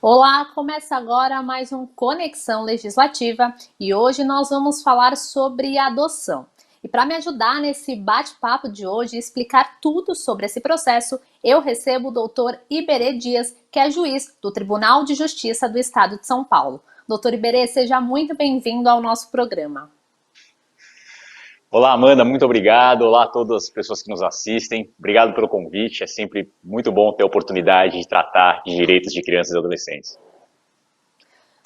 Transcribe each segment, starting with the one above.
Olá, começa agora mais um Conexão Legislativa e hoje nós vamos falar sobre adoção. E para me ajudar nesse bate-papo de hoje e explicar tudo sobre esse processo, eu recebo o doutor Iberê Dias, que é juiz do Tribunal de Justiça do Estado de São Paulo. Doutor Iberê, seja muito bem-vindo ao nosso programa. Olá, Amanda, muito obrigado. Olá a todas as pessoas que nos assistem. Obrigado pelo convite. É sempre muito bom ter a oportunidade de tratar de direitos de crianças e adolescentes.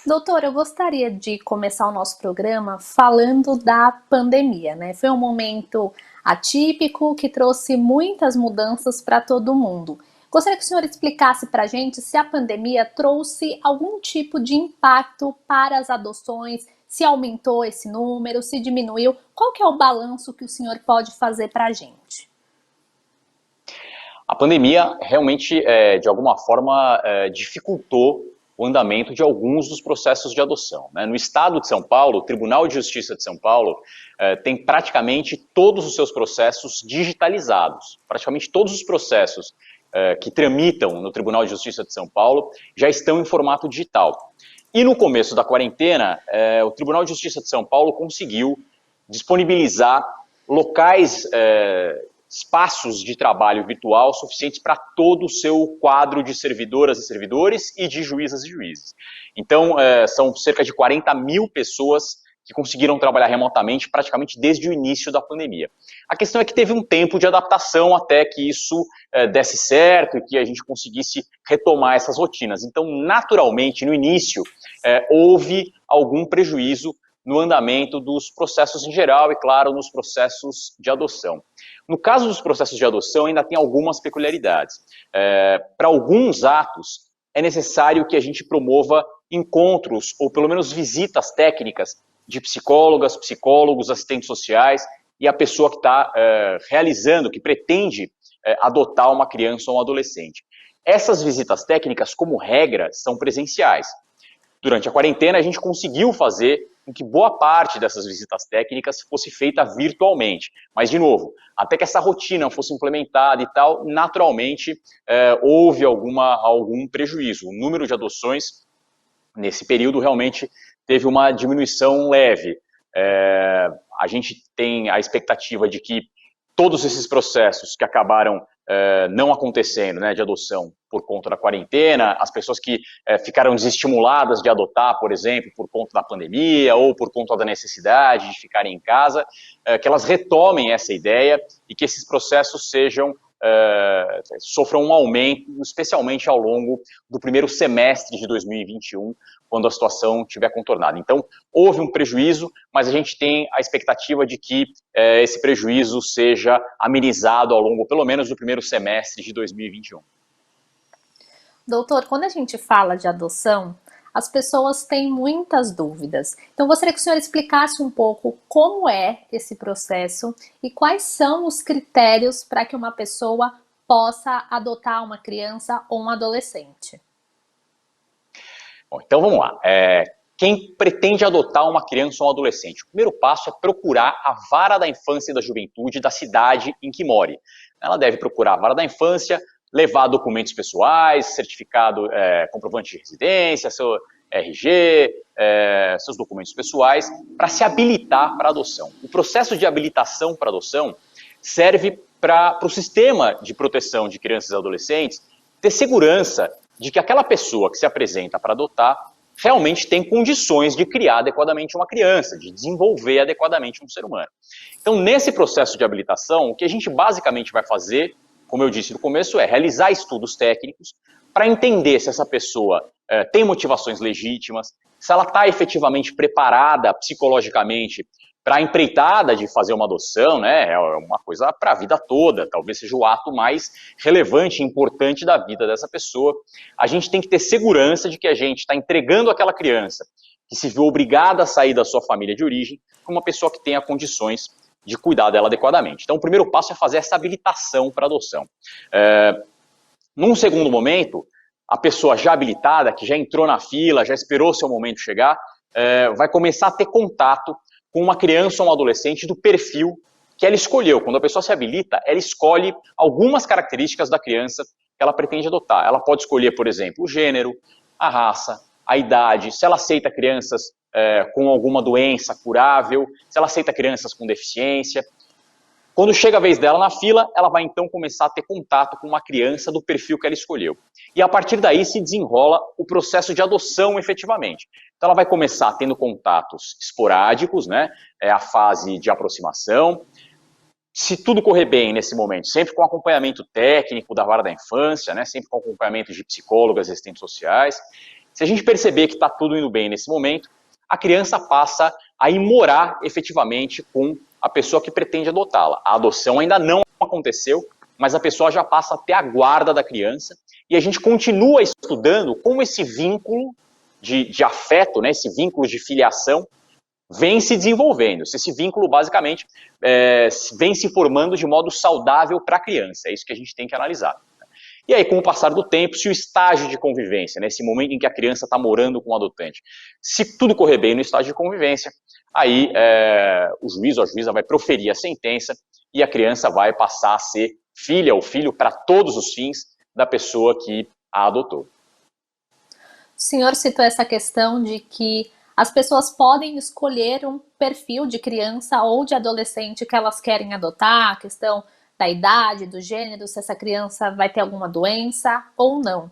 Doutor, eu gostaria de começar o nosso programa falando da pandemia, né? Foi um momento atípico que trouxe muitas mudanças para todo mundo. Gostaria que o senhor explicasse para a gente se a pandemia trouxe algum tipo de impacto para as adoções, se aumentou esse número, se diminuiu. Qual que é o balanço que o senhor pode fazer para a gente? A pandemia realmente, de alguma forma, dificultou o andamento de alguns dos processos de adoção, né? No estado de São Paulo, o Tribunal de Justiça de São Paulo tem praticamente todos os seus processos digitalizados. Praticamente todos os processos que tramitam no Tribunal de Justiça de São Paulo já estão em formato digital. E no começo da quarentena, o Tribunal de Justiça de São Paulo conseguiu disponibilizar locais, espaços de trabalho virtual suficientes para todo o seu quadro de servidoras e servidores e de juízas e juízes. Então, são cerca de 40 mil pessoas que conseguiram trabalhar remotamente praticamente desde o início da pandemia. A questão é que teve um tempo de adaptação até que isso desse certo e que a gente conseguisse retomar essas rotinas. Então, naturalmente, no início, houve algum prejuízo no andamento dos processos em geral e, claro, nos processos de adoção. No caso dos processos de adoção, ainda tem algumas peculiaridades. Para alguns atos, é necessário que a gente promova encontros ou pelo menos visitas técnicas de psicólogas, psicólogos, assistentes sociais e a pessoa que está realizando, que pretende adotar uma criança ou um adolescente. Essas visitas técnicas, como regra, são presenciais. Durante a quarentena, a gente conseguiu fazer com que boa parte dessas visitas técnicas fosse feita virtualmente. Mas, de novo, até que essa rotina fosse implementada e tal, naturalmente houve algum prejuízo. O número de adoções nesse período realmente teve uma diminuição leve. A gente tem a expectativa de que todos esses processos que acabaram não acontecendo, né, de adoção por conta da quarentena, as pessoas que ficaram desestimuladas de adotar, por exemplo, por conta da pandemia ou por conta da necessidade de ficarem em casa, que elas retomem essa ideia e que esses processos sofram um aumento, especialmente ao longo do primeiro semestre de 2021, quando a situação estiver contornada. Então, houve um prejuízo, mas a gente tem a expectativa de que esse prejuízo seja amenizado ao longo, pelo menos, do primeiro semestre de 2021. Doutor, quando a gente fala de adoção, as pessoas têm muitas dúvidas. Então, gostaria que o senhor explicasse um pouco como é esse processo e quais são os critérios para que uma pessoa possa adotar uma criança ou um adolescente. Bom, então vamos lá. Quem pretende adotar uma criança ou um adolescente? O primeiro passo é procurar a vara da infância e da juventude da cidade em que more. Ela deve procurar a vara da infância, levar documentos pessoais, certificado, comprovante de residência, seu RG, seus documentos pessoais, para se habilitar para adoção. O processo de habilitação para adoção serve para o sistema de proteção de crianças e adolescentes ter segurança de que aquela pessoa que se apresenta para adotar realmente tem condições de criar adequadamente uma criança, de desenvolver adequadamente um ser humano. Então, nesse processo de habilitação, o que a gente basicamente vai fazer, como eu disse no começo, é realizar estudos técnicos para entender se essa pessoa tem motivações legítimas, se ela está efetivamente preparada psicologicamente para a empreitada de fazer uma adoção, né? É uma coisa para a vida toda, talvez seja o ato mais relevante e importante da vida dessa pessoa. A gente tem que ter segurança de que a gente está entregando aquela criança que se viu obrigada a sair da sua família de origem para uma pessoa que tenha condições de cuidar dela adequadamente. Então, o primeiro passo é fazer essa habilitação para adoção. Num segundo momento, a pessoa já habilitada, que já entrou na fila, já esperou seu momento chegar, vai começar a ter contato com uma criança ou um adolescente do perfil que ela escolheu. Quando a pessoa se habilita, ela escolhe algumas características da criança que ela pretende adotar. Ela pode escolher, por exemplo, o gênero, a raça, a idade, se ela aceita crianças com alguma doença curável, se ela aceita crianças com deficiência. Quando chega a vez dela na fila, ela vai então começar a ter contato com uma criança do perfil que ela escolheu. E a partir daí se desenrola o processo de adoção efetivamente. Então ela vai começar tendo contatos esporádicos, né? É a fase de aproximação. Se tudo correr bem nesse momento, sempre com acompanhamento técnico da vara da infância, né? Sempre com acompanhamento de psicólogas, assistentes sociais. Se a gente perceber que está tudo indo bem nesse momento, a criança passa a ir morar efetivamente com a pessoa que pretende adotá-la. A adoção ainda não aconteceu, mas a pessoa já passa a ter a guarda da criança e a gente continua estudando como esse vínculo de afeto, né, esse vínculo de filiação vem se desenvolvendo, se esse vínculo basicamente vem se formando de modo saudável para a criança, é isso que a gente tem que analisar. E aí, com o passar do tempo, se o estágio de convivência, nesse momento em que a criança está morando com o adotante, se tudo correr bem no estágio de convivência, aí o juiz ou a juíza vai proferir a sentença e a criança vai passar a ser filha ou filho para todos os fins da pessoa que a adotou. O senhor citou essa questão de que as pessoas podem escolher um perfil de criança ou de adolescente que elas querem adotar, a questão da idade, do gênero, se essa criança vai ter alguma doença ou não.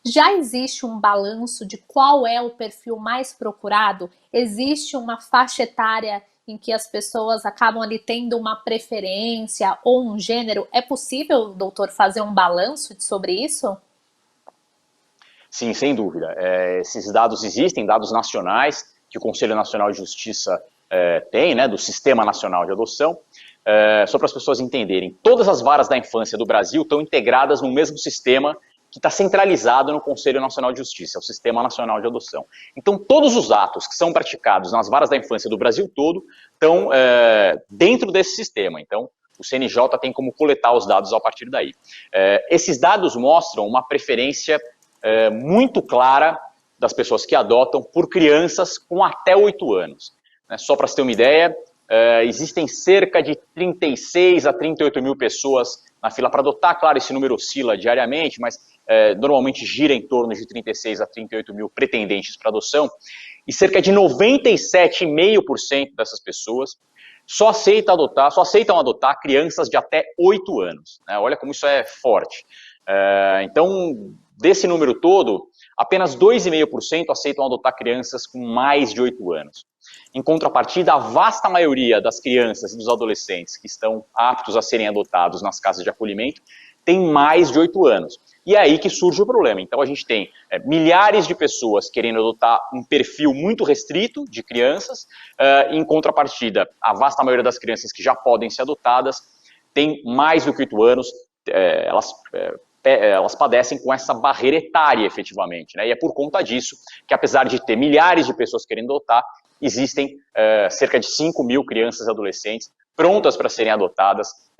Já existe um balanço de qual é o perfil mais procurado? Existe uma faixa etária em que as pessoas acabam ali tendo uma preferência ou um gênero? É possível, doutor, fazer um balanço sobre isso? Sim, sem dúvida. Esses dados existem, dados nacionais, que o Conselho Nacional de Justiça tem, né, do Sistema Nacional de Adoção. Só para as pessoas entenderem, todas as varas da infância do Brasil estão integradas no mesmo sistema que está centralizado no Conselho Nacional de Justiça, o Sistema Nacional de Adoção. Então, todos os atos que são praticados nas varas da infância do Brasil todo estão dentro desse sistema. Então, o CNJ tem como coletar os dados a partir daí. Esses dados mostram uma preferência muito clara das pessoas que adotam por crianças com até 8 anos. Só para você ter uma ideia, existem cerca de 36 a 38 mil pessoas na fila para adotar. Claro, esse número oscila diariamente, mas normalmente gira em torno de 36 a 38 mil pretendentes para adoção. E cerca de 97,5% dessas pessoas só aceitam adotar crianças de até 8 anos. Olha como isso é forte. Então, desse número todo, apenas 2,5% aceitam adotar crianças com mais de 8 anos. Em contrapartida, a vasta maioria das crianças e dos adolescentes que estão aptos a serem adotados nas casas de acolhimento tem mais de 8 anos. E é aí que surge o problema. Então a gente tem milhares de pessoas querendo adotar um perfil muito restrito de crianças, em contrapartida, a vasta maioria das crianças que já podem ser adotadas tem mais do que 8 anos, elas padecem com essa barreira etária efetivamente, né? E é por conta disso que, apesar de ter milhares de pessoas querendo adotar, existem cerca de 5 mil crianças e adolescentes prontas para serem adotadas,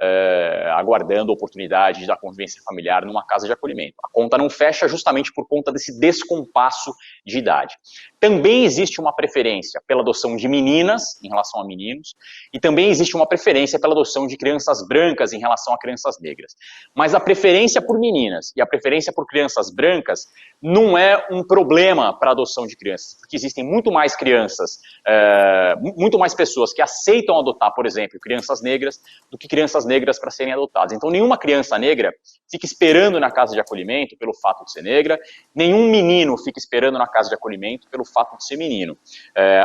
aguardando a oportunidade da convivência familiar numa casa de acolhimento. A conta não fecha justamente por conta desse descompasso de idade. Também existe uma preferência pela adoção de meninas em relação a meninos, e também existe uma preferência pela adoção de crianças brancas em relação a crianças negras. Mas a preferência por meninas e a preferência por crianças brancas não é um problema para a adoção de crianças, porque existem muito mais crianças, muito mais pessoas que aceitam adotar, por exemplo, crianças negras, do que crianças negras para serem adotadas. Então, nenhuma criança negra fica esperando na casa de acolhimento pelo fato de ser negra, nenhum menino fica esperando na casa de acolhimento pelo fato de ser menino.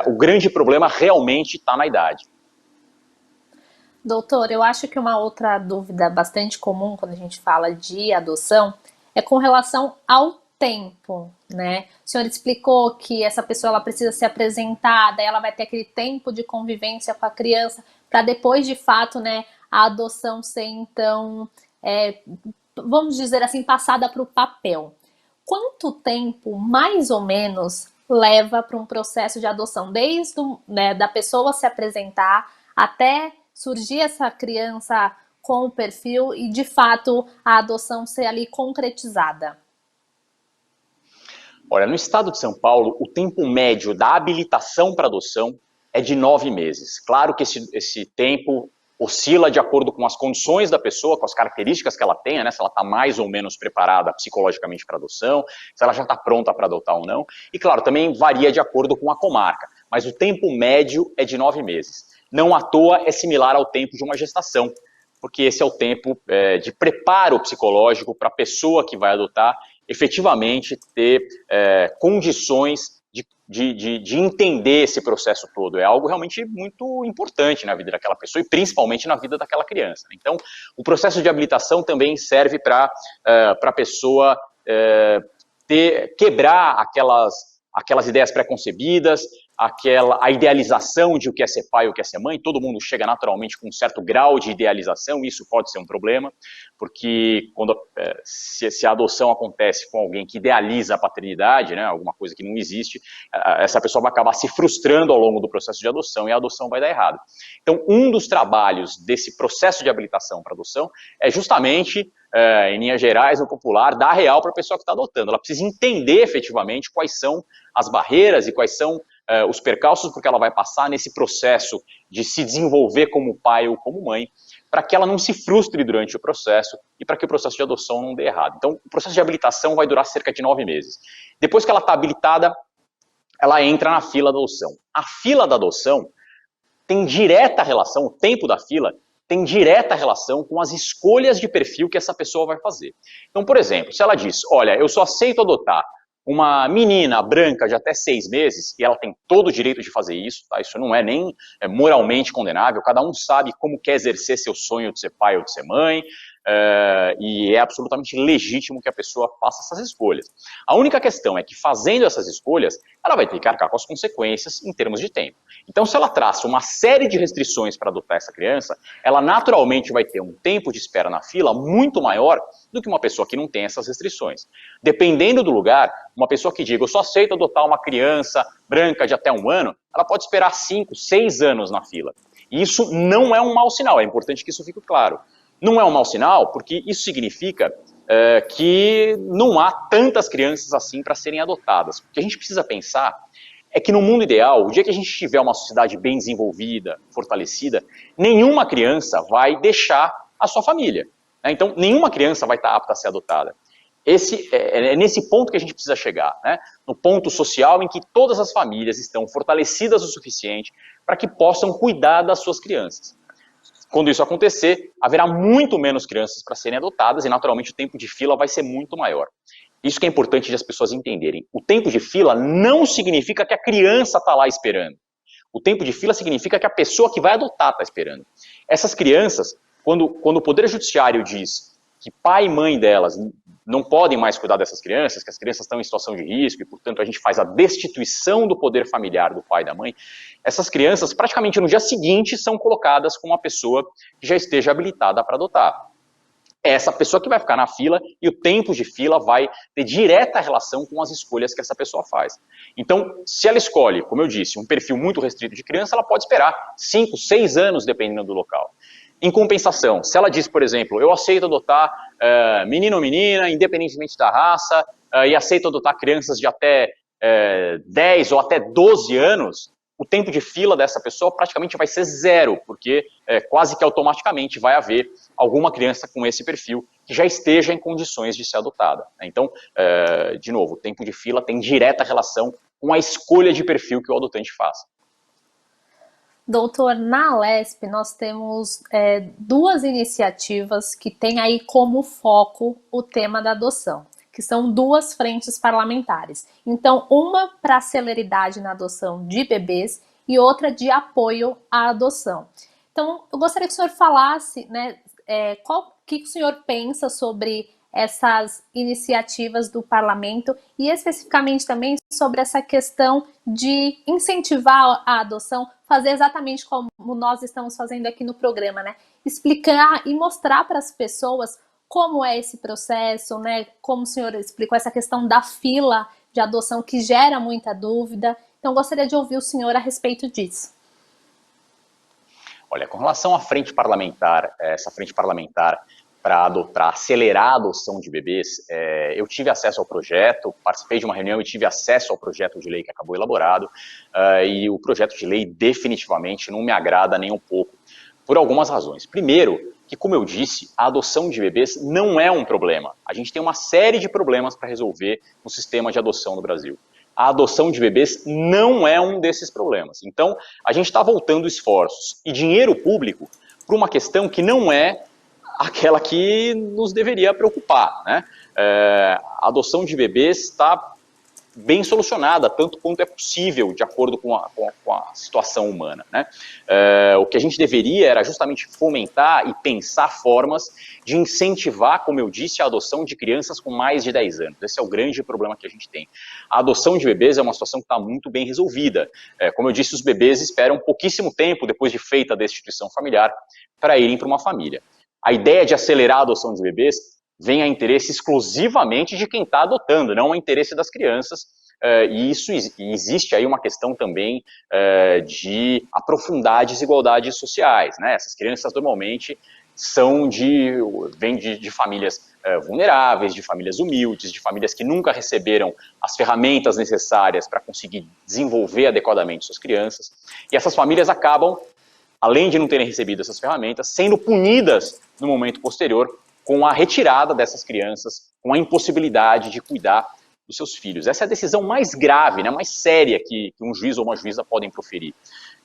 O grande problema realmente está na idade. Doutor, eu acho que uma outra dúvida bastante comum quando a gente fala de adoção é com relação ao tempo, né? O senhor explicou que essa pessoa ela precisa ser apresentada, ela vai ter aquele tempo de convivência com a criança para depois, de fato, né, a adoção ser, então, vamos dizer assim, passada para o papel. Quanto tempo, mais ou menos, leva para um processo de adoção? Desde da pessoa se apresentar até surgir essa criança com o perfil e, de fato, a adoção ser ali concretizada? Olha, no estado de São Paulo, o tempo médio da habilitação para adoção é de 9 meses. Claro que esse tempo oscila de acordo com as condições da pessoa, com as características que ela tenha, né, se ela está mais ou menos preparada psicologicamente para adoção, se ela já está pronta para adotar ou não. E claro, também varia de acordo com a comarca, mas o tempo médio é de 9 meses. Não à toa é similar ao tempo de uma gestação, porque esse é o tempo de preparo psicológico para a pessoa que vai adotar efetivamente ter condições de entender esse processo todo. É algo realmente muito importante na vida daquela pessoa e principalmente na vida daquela criança. Então, o processo de habilitação também serve para a pessoa quebrar aquelas ideias pré-concebidas, a idealização de o que é ser pai e o que é ser mãe. Todo mundo chega naturalmente com um certo grau de idealização, e isso pode ser um problema, porque se a adoção acontece com alguém que idealiza a paternidade, né, alguma coisa que não existe, essa pessoa vai acabar se frustrando ao longo do processo de adoção e a adoção vai dar errado. Então, um dos trabalhos desse processo de habilitação para adoção é justamente, em linhas gerais, no popular, dar real para a pessoa que está adotando. Ela precisa entender efetivamente quais são as barreiras e quais são os percalços porque ela vai passar nesse processo de se desenvolver como pai ou como mãe, para que ela não se frustre durante o processo e para que o processo de adoção não dê errado. Então, o processo de habilitação vai durar cerca de 9 meses. Depois que ela está habilitada, ela entra na fila da adoção. A fila da adoção tem direta relação, o tempo da fila tem direta relação com as escolhas de perfil que essa pessoa vai fazer. Então, por exemplo, se ela diz, olha, eu só aceito adotar uma menina branca de até 6 meses, e ela tem todo o direito de fazer isso, tá? Isso não é nem moralmente condenável, cada um sabe como quer exercer seu sonho de ser pai ou de ser mãe, e é absolutamente legítimo que a pessoa faça essas escolhas. A única questão é que, fazendo essas escolhas, ela vai ter que arcar com as consequências em termos de tempo. Então, se ela traça uma série de restrições para adotar essa criança, ela naturalmente vai ter um tempo de espera na fila muito maior do que uma pessoa que não tem essas restrições. Dependendo do lugar, uma pessoa que diga, eu só aceito adotar uma criança branca de até 1 ano, ela pode esperar 5, 6 anos na fila. E isso não é um mau sinal, é importante que isso fique claro. Não é um mau sinal porque isso significa que não há tantas crianças assim para serem adotadas. O que a gente precisa pensar é que no mundo ideal, o dia que a gente tiver uma sociedade bem desenvolvida, fortalecida, nenhuma criança vai deixar a sua família. Né? Então, nenhuma criança vai estar apta a ser adotada. É nesse ponto que a gente precisa chegar, né? No ponto social em que todas as famílias estão fortalecidas o suficiente para que possam cuidar das suas crianças. Quando isso acontecer, haverá muito menos crianças para serem adotadas e, naturalmente, o tempo de fila vai ser muito maior. Isso que é importante de as pessoas entenderem. O tempo de fila não significa que a criança está lá esperando. O tempo de fila significa que a pessoa que vai adotar está esperando. Essas crianças, quando o Poder Judiciário diz que pai e mãe delas não podem mais cuidar dessas crianças, que as crianças estão em situação de risco e, portanto, a gente faz a destituição do poder familiar do pai e da mãe, essas crianças, praticamente no dia seguinte, são colocadas com uma pessoa que já esteja habilitada para adotar. É essa pessoa que vai ficar na fila e o tempo de fila vai ter direta relação com as escolhas que essa pessoa faz. Então, se ela escolhe, como eu disse, um perfil muito restrito de criança, ela pode esperar 5, 6 anos, dependendo do local. Em compensação, se ela diz, por exemplo, eu aceito adotar menino ou menina, independentemente da raça, e aceito adotar crianças de até 10 ou até 12 anos, o tempo de fila dessa pessoa praticamente vai ser 0, porque quase que automaticamente vai haver alguma criança com esse perfil que já esteja em condições de ser adotada. Então, de novo, o tempo de fila tem direta relação com a escolha de perfil que o adotante faz. Doutor, na Alesp nós temos 2 iniciativas que têm aí como foco o tema da adoção, que são 2 frentes parlamentares. Então, uma para a celeridade na adoção de bebês e outra de apoio à adoção. Então, eu gostaria que o senhor falasse, né, o que o senhor pensa sobre essas iniciativas do parlamento e especificamente também sobre essa questão de incentivar a adoção, fazer exatamente como nós estamos fazendo aqui no programa, né? Explicar e mostrar para as pessoas como é esse processo, né? Como o senhor explicou, essa questão da fila de adoção que gera muita dúvida. Então, gostaria de ouvir o senhor a respeito disso. Olha, com relação à frente parlamentar, essa frente parlamentar para acelerar a adoção de bebês, eu tive acesso ao projeto, participei de uma reunião e tive acesso ao projeto de lei que acabou elaborado, e o projeto de lei definitivamente não me agrada nem um pouco, por algumas razões. Primeiro, que como eu disse, a adoção de bebês não é um problema. A gente tem uma série de problemas para resolver no sistema de adoção no Brasil. A adoção de bebês não é um desses problemas. Então, a gente está voltando esforços e dinheiro público para uma questão que não é aquela que nos deveria preocupar, né? A adoção de bebês está bem solucionada, tanto quanto é possível, de acordo com a situação humana, né? O que a gente deveria era justamente fomentar e pensar formas de incentivar, como eu disse, a adoção de crianças com mais de 10 anos. Esse é o grande problema que a gente tem. A adoção de bebês é uma situação que está muito bem resolvida. Como eu disse, os bebês esperam pouquíssimo tempo depois de feita a destituição familiar para irem para uma família. A ideia de acelerar a adoção de bebês vem a interesse exclusivamente de quem está adotando, não a interesse das crianças, e existe aí uma questão também de aprofundar desigualdades sociais, né? Essas crianças normalmente vêm de famílias vulneráveis, de famílias humildes, de famílias que nunca receberam as ferramentas necessárias para conseguir desenvolver adequadamente suas crianças, e essas famílias acabam, além de não terem recebido essas ferramentas, sendo punidas no momento posterior com a retirada dessas crianças, com a impossibilidade de cuidar dos seus filhos. Essa é a decisão mais grave, né, mais séria que um juiz ou uma juíza podem proferir.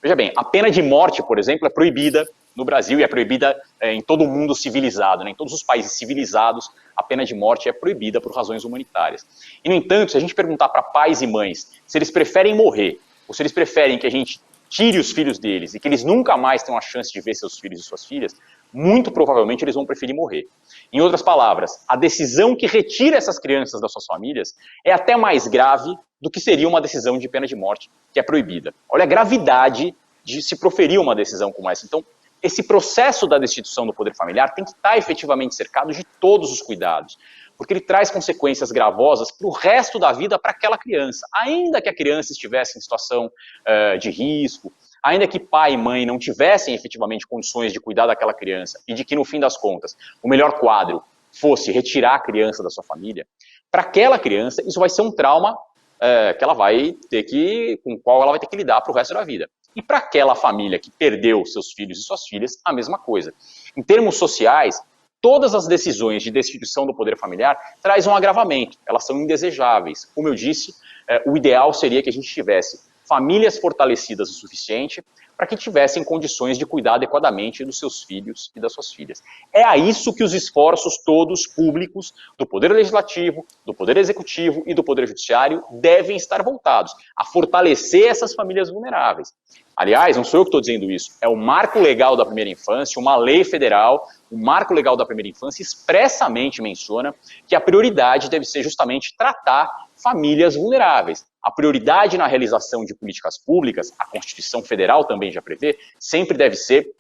Veja bem, a pena de morte, por exemplo, é proibida no Brasil e é proibida em todo o mundo civilizado, né, em todos os países civilizados, a pena de morte é proibida por razões humanitárias. E, no entanto, se a gente perguntar para pais e mães se eles preferem morrer ou se eles preferem que a gente tire os filhos deles e que eles nunca mais tenham a chance de ver seus filhos e suas filhas, muito provavelmente eles vão preferir morrer. Em outras palavras, a decisão que retira essas crianças das suas famílias é até mais grave do que seria uma decisão de pena de morte que é proibida. Olha a gravidade de se proferir uma decisão como essa. Então, esse processo da destituição do poder familiar tem que estar efetivamente cercado de todos os cuidados, porque ele traz consequências gravosas para o resto da vida para aquela criança. Ainda que a criança estivesse em situação de risco, ainda que pai e mãe não tivessem efetivamente condições de cuidar daquela criança e de que, no fim das contas, o melhor quadro fosse retirar a criança da sua família, para aquela criança isso vai ser um trauma que ela vai ter com o qual ela vai ter que lidar para o resto da vida. E para aquela família que perdeu seus filhos e suas filhas, a mesma coisa. Em termos sociais, todas as decisões de destituição do poder familiar trazem um agravamento, elas são indesejáveis. Como eu disse, o ideal seria que a gente tivesse famílias fortalecidas o suficiente para que tivessem condições de cuidar adequadamente dos seus filhos e das suas filhas. É a isso que os esforços todos públicos do Poder Legislativo, do Poder Executivo e do Poder Judiciário devem estar voltados, a fortalecer essas famílias vulneráveis. Aliás, não sou eu que estou dizendo isso, é o Marco Legal da Primeira Infância, uma lei federal, o Marco Legal da Primeira Infância expressamente menciona que a prioridade deve ser justamente tratar famílias vulneráveis. A prioridade na realização de políticas públicas, a Constituição Federal também já prevê, sempre deve ser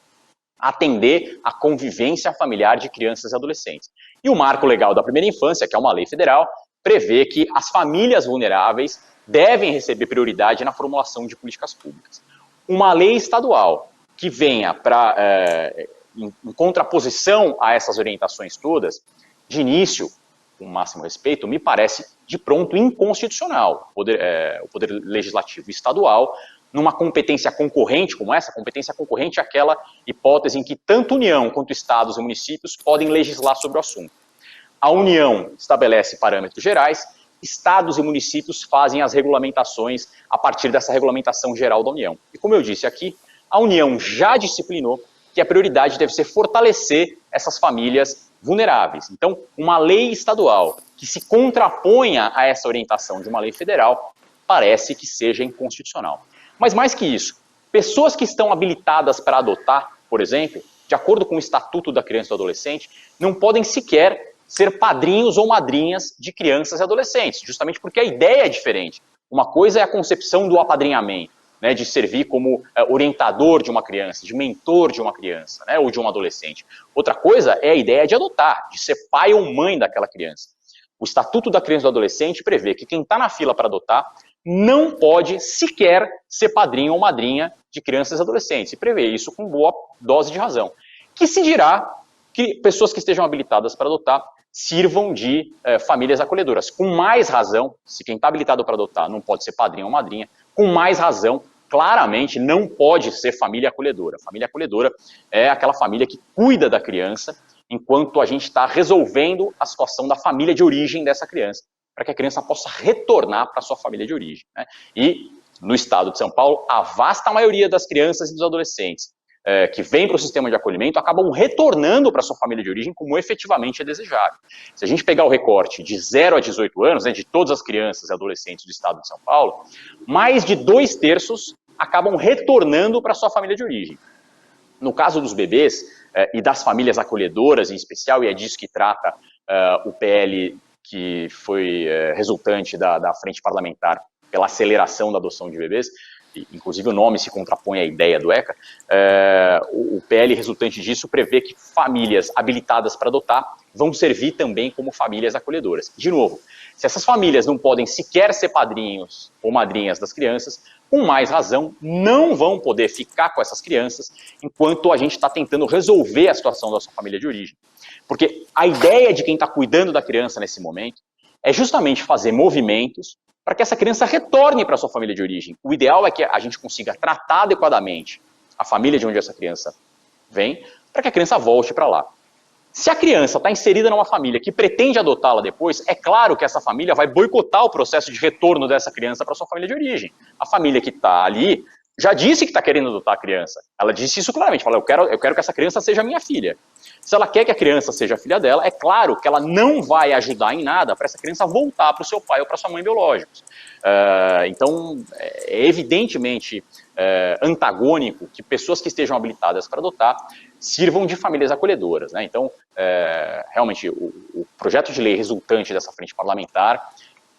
atender à convivência familiar de crianças e adolescentes. E o Marco Legal da Primeira Infância, que é uma lei federal, prevê que as famílias vulneráveis devem receber prioridade na formulação de políticas públicas. Uma lei estadual que venha em contraposição a essas orientações todas, de início, com o máximo respeito, me parece de pronto inconstitucional. O poder legislativo estadual, numa competência concorrente como essa, competência concorrente é aquela hipótese em que tanto União quanto Estados e municípios podem legislar sobre o assunto. A União estabelece parâmetros gerais, Estados e municípios fazem as regulamentações a partir dessa regulamentação geral da União. E como eu disse aqui, a União já disciplinou que a prioridade deve ser fortalecer essas famílias vulneráveis. Então, uma lei estadual que se contraponha a essa orientação de uma lei federal parece que seja inconstitucional. Mas mais que isso, pessoas que estão habilitadas para adotar, por exemplo, de acordo com o Estatuto da Criança e do Adolescente, não podem sequer ser padrinhos ou madrinhas de crianças e adolescentes, justamente porque a ideia é diferente. Uma coisa é a concepção do apadrinhamento, né, de servir como orientador de uma criança, de mentor de uma criança, né, ou de um adolescente. Outra coisa é a ideia de adotar, de ser pai ou mãe daquela criança. O Estatuto da Criança e do Adolescente prevê que quem está na fila para adotar não pode sequer ser padrinho ou madrinha de crianças e adolescentes, e prevê isso com boa dose de razão. Que se dirá que pessoas que estejam habilitadas para adotar sirvam de famílias acolhedoras. Com mais razão, se quem está habilitado para adotar não pode ser padrinho ou madrinha, com mais razão, claramente não pode ser família acolhedora. Família acolhedora é aquela família que cuida da criança enquanto a gente está resolvendo a situação da família de origem dessa criança, para que a criança possa retornar para a sua família de origem, né? E no estado de São Paulo, a vasta maioria das crianças e dos adolescentes que vêm para o sistema de acolhimento acabam retornando para a sua família de origem como efetivamente é desejável. Se a gente pegar o recorte de 0 a 18 anos, né, de todas as crianças e adolescentes do estado de São Paulo, mais de 2/3 acabam retornando para a sua família de origem. No caso dos bebês e das famílias acolhedoras em especial, e é disso que trata o PL que foi resultante da frente parlamentar pela aceleração da adoção de bebês, inclusive o nome se contrapõe à ideia do ECA, o PL resultante disso prevê que famílias habilitadas para adotar vão servir também como famílias acolhedoras. De novo, se essas famílias não podem sequer ser padrinhos ou madrinhas das crianças, com mais razão, não vão poder ficar com essas crianças enquanto a gente está tentando resolver a situação da sua família de origem. Porque a ideia de quem está cuidando da criança nesse momento é justamente fazer movimentos para que essa criança retorne para a sua família de origem. O ideal é que a gente consiga tratar adequadamente a família de onde essa criança vem, para que a criança volte para lá. Se a criança está inserida numa família que pretende adotá-la depois, é claro que essa família vai boicotar o processo de retorno dessa criança para sua família de origem. A família que está ali já disse que está querendo adotar a criança. Ela disse isso claramente, falou, eu quero que essa criança seja minha filha. Se ela quer que a criança seja filha dela, é claro que ela não vai ajudar em nada para essa criança voltar para o seu pai ou para sua mãe biológicos. Então, é evidentemente antagônico que pessoas que estejam habilitadas para adotar sirvam de famílias acolhedoras, né? Então, realmente, o projeto de lei resultante dessa frente parlamentar,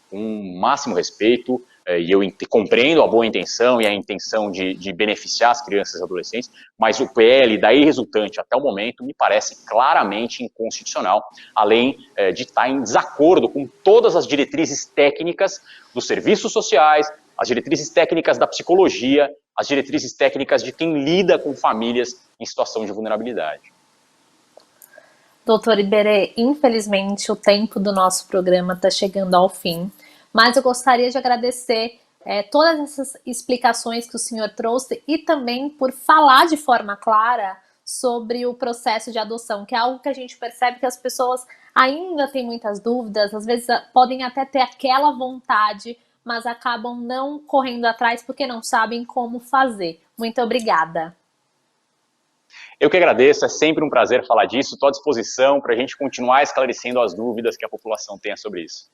com o máximo respeito, e eu compreendo a boa intenção e a intenção de beneficiar as crianças e adolescentes, mas o PL daí resultante até o momento me parece claramente inconstitucional, além de estar em desacordo com todas as diretrizes técnicas dos serviços sociais, as diretrizes técnicas da psicologia, as diretrizes técnicas de quem lida com famílias em situação de vulnerabilidade. Doutor Iberê, infelizmente o tempo do nosso programa está chegando ao fim, mas eu gostaria de agradecer todas essas explicações que o senhor trouxe e também por falar de forma clara sobre o processo de adoção, que é algo que a gente percebe que as pessoas ainda têm muitas dúvidas, às vezes podem até ter aquela vontade, mas acabam não correndo atrás porque não sabem como fazer. Muito obrigada. Eu que agradeço, é sempre um prazer falar disso, estou à disposição para a gente continuar esclarecendo as dúvidas que a população tenha sobre isso.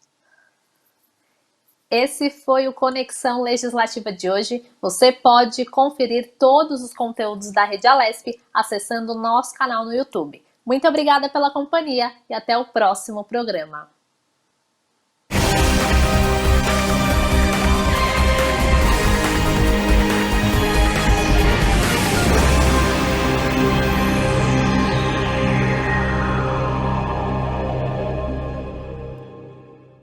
Esse foi o Conexão Legislativa de hoje. Você pode conferir todos os conteúdos da Rede Alesp acessando o nosso canal no YouTube. Muito obrigada pela companhia e até o próximo programa.